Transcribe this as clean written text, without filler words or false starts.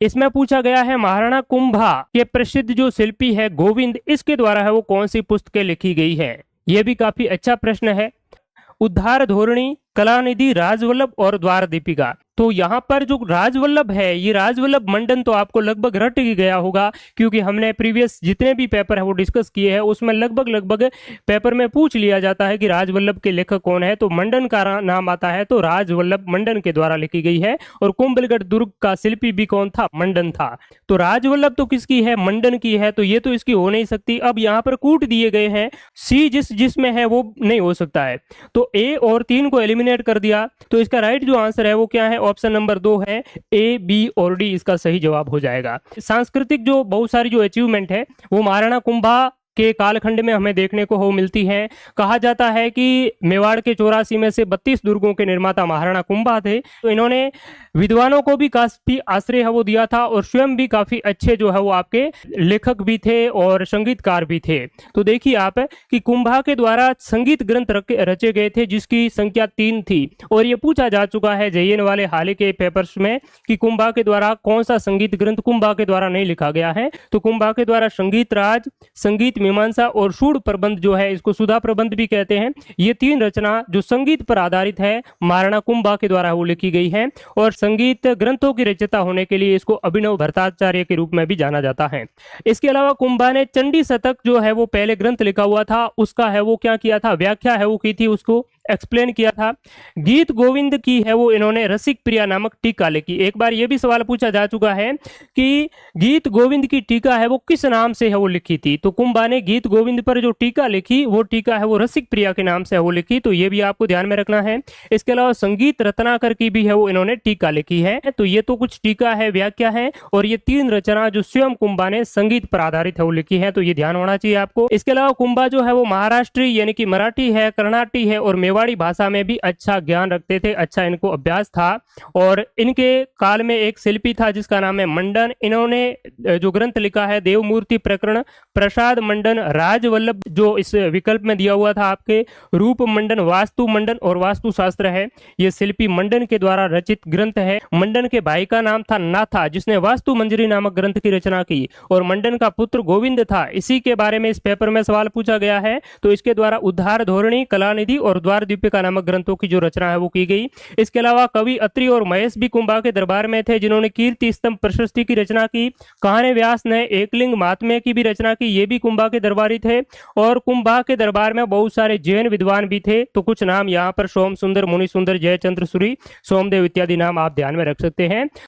इसमें पूछा गया है महाराणा कुंभा के प्रसिद्ध जो शिल्पी है गोविंद, इसके द्वारा है वो कौन सी पुस्तकें लिखी गई है। यह भी काफी अच्छा प्रश्न है। उद्धार धोरणी, कलानिधि, राजवल्लभ और द्वार दीपिका। तो यहाँ पर जो राजवल्लभ है, ये राजवल्लभ मंडन तो आपको लगभग रट ही गया होगा, क्योंकि हमने प्रीवियस जितने भी पेपर है वो डिस्कस किए हैं, उसमें लगभग पेपर में पूछ लिया जाता है कि राजवल्लभ के लेखक कौन है, तो मंडन का नाम आता है, तो राजवल्लभ मंडन के द्वारा लिखी गई है। और कुंभलगढ़ दुर्ग का शिल्पी भी कौन था? मंडन था। तो राजवल्लभ तो किसकी है? मंडन की है, तो ये तो इसकी हो नहीं सकती। अब यहाँ पर कूट दिए गए हैं, सी जिसमें है वो नहीं हो सकता है, तो ए और 3 को एलिमिनेट कर दिया। तो इसका राइट जो आंसर है वो क्या है? ऑप्शन नंबर 2 है, ए, बी और डी इसका सही जवाब हो जाएगा। सांस्कृतिक जो बहुत सारी जो अचीवमेंट है वो महाराणा कुंभा के कालखंड में हमें देखने को हो मिलती है। कहा जाता है कि मेवाड़ के 84 में से 32 दुर्गों के निर्माता महाराणा कुंभा थे। तो इन्होंने विद्वानों को भी काफी आश्रय है वो दिया था, और स्वयं भी काफी अच्छे जो है वो आपके लेखक भी थे और संगीतकार भी थे। तो देखिए आप कि कुंभा के द्वारा संगीत ग्रंथ रचे गए थे, जिसकी संख्या 3 थी। और ये पूछा जा चुका है JN वाले हाल के पेपर्स में कि कुंभा के द्वारा कौन सा संगीत ग्रंथ कुंभा के द्वारा नहीं लिखा गया है। तो कुंभा के द्वारा संगीत राज, संगीत मीमांसा और सूड प्रबंध जो है, इसको सुधा प्रबंध भी कहते हैं, ये 3 रचना जो संगीत पर आधारित है महाराणा कुंभा के द्वारा वो लिखी गई है। और संगीत ग्रंथों की रचयिता होने के लिए इसको अभिनव भट्टाचार्य के रूप में भी जाना जाता है। इसके अलावा कुंभा ने चंडी शतक जो है वो पहले ग्रंथ लिखा हुआ था, उसका है वो क्या किया था? व्याख्या है वो की थी, उसको एक्सप्लेन किया था। गीत गोविंद की है वो इन्होंने रसिक प्रिया नामक टीका लिखी। एक बार ये भी सवाल पूछा जा चुका है कि गीत गोविंद की टीका है वो किस नाम से है वो लिखी थी। तो कुंभा ने गीत गोविंद पर जो टीका लिखी वो टीका है वो रसिक प्रिया के नाम से है वो लिखी। तो ये भी आपको ध्यान में रखना है। इसके अलावा संगीत रत्नाकर की भी है वो इन्होंने टीका लिखी है। तो ये तो कुछ टीका है, व्याख्या है, और ये 3 रचना जो स्वयं कुंभा ने संगीत पर आधारित है वो लिखी है। तो ये ध्यान होना चाहिए आपको। इसके अलावा कुंभा जो है वो महाराष्ट्री यानी कि मराठी है, कर्नाटी है और मेवाड़ी भाषा में भी अच्छा ज्ञान रखते थे, अच्छा इनको अभ्यास था। और इनके काल में एक शिल्पी था जिसका नाम है मंडन। इन्होंने जो ग्रंथ लिखा है देवमूर्ति प्रकरण, प्रसाद मंडन, राजवल्लभ जो इस विकल्प में दिया हुआ था आपके, रूप मंडन, वास्तु मंडन और वास्तु शास्त्र है, ये शिल्पी मंडन के द्वारा रचित ग्रंथ है। मंडन के भाई का नाम था नाथा, जिसने वास्तु मंजरी नामक ग्रंथ की रचना की, और मंडन का पुत्र गोविंद था। इसी के बारे में इस पेपर में सवाल पूछा गया है। तो इसके द्वारा उद्धार धोरणी, कलानिधि और द्वार दीपिका नामक ग्रंथों की जो रचना है वो की गई। इसके अलावा कवि अत्रि और महेश भी कुंभा के दरबार में थे, जिन्होंने कीर्ति स्तंभ प्रशस्ति की रचना की। कहाने व्यास ने एकलिंग महात्म्य की भी रचना की, ये भी कुंभा के दरबारी थे। और कुंभा के दरबार में बहुत सारे जैन विद्वान भी थे। तो कुछ नाम यहाँ पर सोम सुंदर, मुनि सुंदर, जयचंद्र सूरी, सोमदेव इत्यादि नाम आप ध्यान में रख सकते हैं।